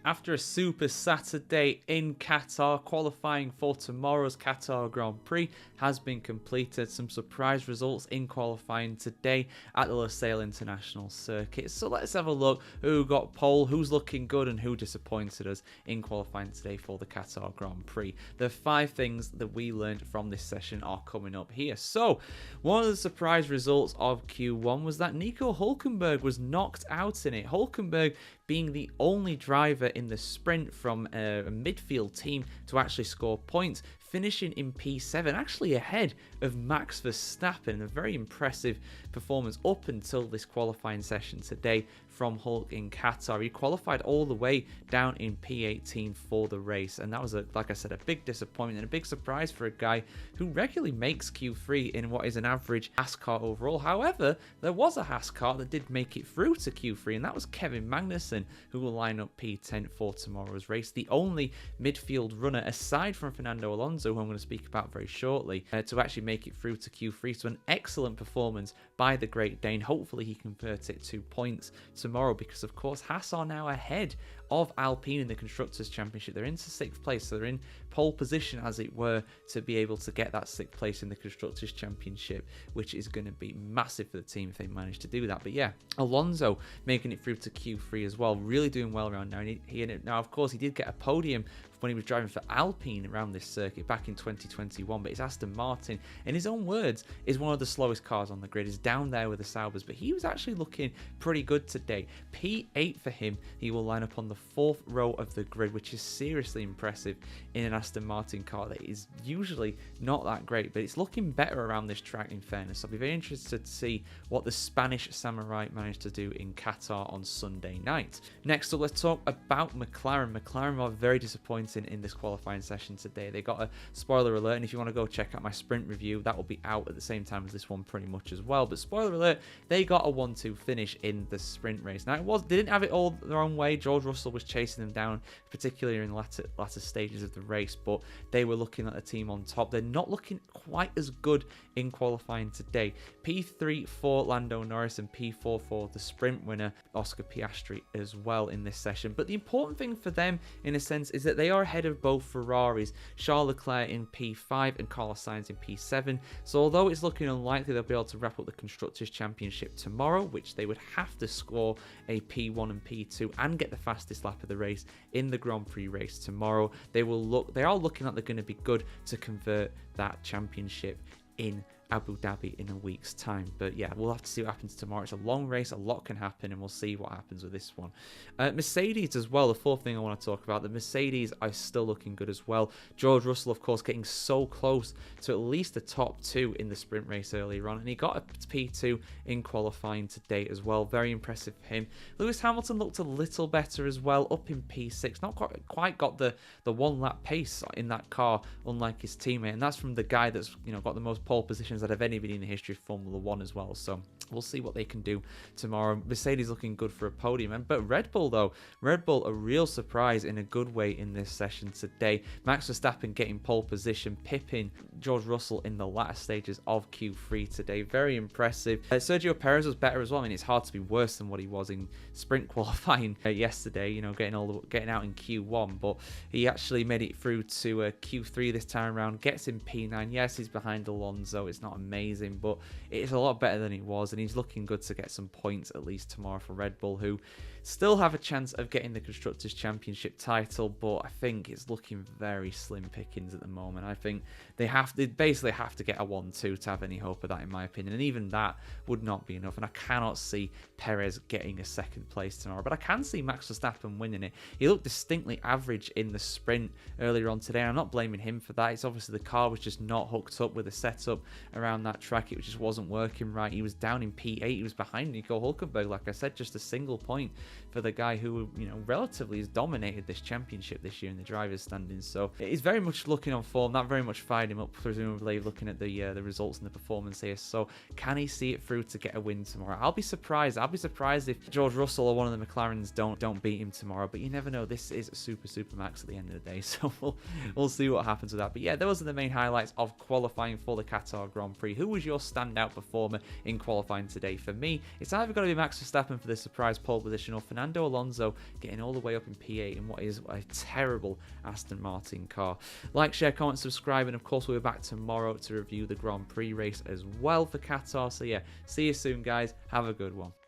After a super Saturday in Qatar, qualifying for tomorrow's Qatar Grand Prix has been completed. Some surprise results in qualifying today at the Lusail International Circuit. So let's have a look who got pole, who's looking good, and who disappointed us in qualifying today for the Qatar Grand Prix. The 5 things that we learned from this session are coming up here. So one of the surprise results of Q1 was that Nico Hülkenberg was knocked out in it. Hülkenberg being the only driver in the sprint from a midfield team to actually score points, finishing in P7, actually ahead of Max Verstappen. A very impressive performance up until this qualifying session today from Hulk in Qatar. He qualified all the way down in P18 for the race, and that was, like I said, a big disappointment and a big surprise for a guy who regularly makes Q3 in what is an average Haas car overall. However, there was a Haas car that did make it through to Q3, and that was Kevin Magnussen, who will line up P10 for tomorrow's race. The only midfield runner, aside from Fernando Alonso, who I'm going to speak about very shortly, to actually make it through to Q3. So an excellent performance by the Great Dane. Hopefully he converts it to points tomorrow, because of course Haas are now ahead of Alpine in the Constructors' Championship. They're into 6th place, so they're in pole position, as it were, to be able to get that 6th place in the Constructors' Championship, which is going to be massive for the team if they manage to do that. But yeah, Alonso making it through to Q3 as well, really doing well around now. Now, of course, he did get a podium when he was driving for Alpine around this circuit back in 2021, but it's Aston Martin, in his own words, is one of the slowest cars on the grid, is down there with the Saubers, but he was actually looking pretty good today. P8 for him. He will line up on the 4th row of the grid, which is seriously impressive in an Aston Martin car that is usually not that great, but it's looking better around this track, in fairness. I'll be very interested to see what the Spanish Samurai managed to do in Qatar on Sunday night. Next up, let's talk about McLaren. McLaren are very disappointing in this qualifying session today. They got a spoiler alert, and if you want to go check out my sprint review, that will be out at the same time as this one pretty much as well. But spoiler alert, they got a 1-2 finish in the sprint race. Now, they didn't have it all their own way. George Russell was chasing them down, particularly in the latter stages of the race, but they were looking at the team on top. They're not looking quite as good in qualifying today. P3 for Lando Norris and P4 for the sprint winner Oscar Piastri as well in this session. But the important thing for them, in a sense, is that they are ahead of both Ferraris, Charles Leclerc in P5 and Carlos Sainz in P7. So although it's looking unlikely they'll be able to wrap up the Constructors' Championship tomorrow, which they would have to score a P1 and P2 and get the fastest lap of the race in the Grand Prix race tomorrow, they are looking like they're going to be good to convert that championship in Abu Dhabi in a week's time. But yeah, we'll have to see what happens tomorrow. It's a long race, a lot can happen, and we'll see what happens with this one. Mercedes as well, the 4th thing I want to talk about. The Mercedes are still looking good as well. George Russell, of course, getting so close to at least the top 2 in the sprint race earlier on, and he got a P2 in qualifying today as well. Very impressive for him. Lewis Hamilton looked a little better as well, up in P6. Not quite got the 1 lap pace in that car, unlike his teammate, and that's from the guy that's got the most pole positions out of anybody in the history of Formula 1 as well. So we'll see what they can do tomorrow. Mercedes looking good for a podium. But Red Bull, though, Red Bull a real surprise in a good way in this session today. Max Verstappen getting pole position, pipping George Russell in the latter stages of Q3 today. Very impressive. Sergio Perez was better as well. I mean, it's hard to be worse than what he was in sprint qualifying yesterday, getting out in Q1, but he actually made it through to Q3 this time around, gets in P9. Yes, he's behind Alonso. It's not amazing, but it's a lot better than it was, and he's looking good to get some points at least tomorrow for Red Bull, who still have a chance of getting the Constructors' Championship title, but I think it's looking very slim pickings at the moment. I think they basically have to get a 1-2 to have any hope of that, in my opinion, and even that would not be enough. And I cannot see Perez getting a 2nd place tomorrow, but I can see Max Verstappen winning it. He looked distinctly average in the sprint earlier on today, and I'm not blaming him for that. It's obviously the car was just not hooked up with a setup around that track. It just wasn't working right. He was down in P8. He was behind Nico Hülkenberg, like I said, just a single point for the guy who, relatively has dominated this championship this year in the drivers' standings. So he's very much looking on form. That very much fired him up, presumably looking at the results and the performance here. So can he see it through to get a win tomorrow? I'll be surprised. I'll be surprised if George Russell or one of the McLarens don't beat him tomorrow. But you never know. This is super max at the end of the day. So we'll see what happens with that. But yeah, those are the main highlights of qualifying for the Qatar Grand Prix. Who was your standout performer in qualifying today? For me, it's either got to be Max Verstappen for the surprise pole position, or Fernando Alonso getting all the way up in P8 in what is a terrible Aston Martin car. Like, share, comment, subscribe, and of course we'll be back tomorrow to review the Grand Prix race as well for Qatar. So yeah, see you soon guys, have a good one.